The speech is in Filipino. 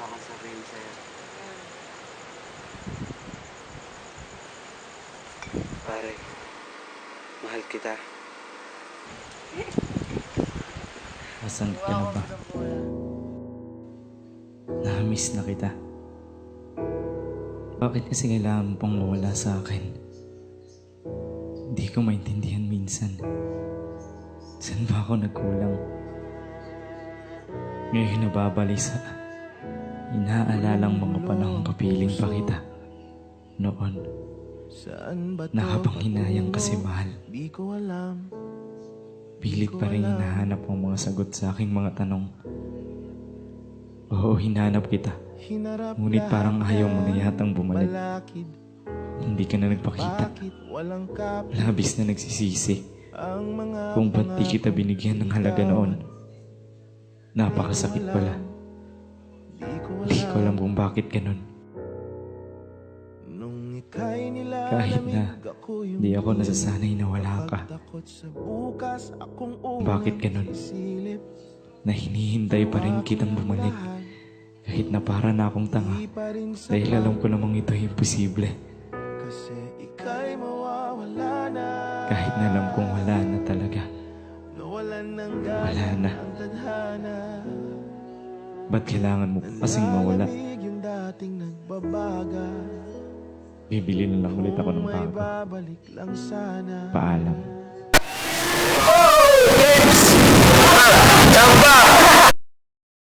akong sabihin sa'yo. Pare, mahal kita. Asan ka na ba? Na-miss na kita. Bakit kasi kailangan mo pang mawala sa akin? Hindi ko maintindihan minsan. Saan ba ako nagkulang? Ngayon nababalisa. Inaalalang mga panahong kapiling pa kita. Noon, nakapanghinayang kasi mahal. Pilit pa rin hinahanap ang mga sagot sa aking mga tanong. Oo, hinanap kita. Ngunit parang ayaw mo na yatang bumalik. Hindi ka na nagpakita. Labis na nagsisisi. Kung ba't di kita binigyan ng halaga noon. Napakasakit pala. Hindi ko alam kung bakit ganun. Kahit na di ako nasasanay na wala ka. Bakit ganun? Na hinihintay pa rin kitang bumalik. Kahit na para na akong tanga. Dahil alam ko namang ito imposible. Kahit na alam kong wala na talaga. Wala na. Ba't kailangan mo kasing mawala? Bibili na lang ulit ako ng bago. Paalam.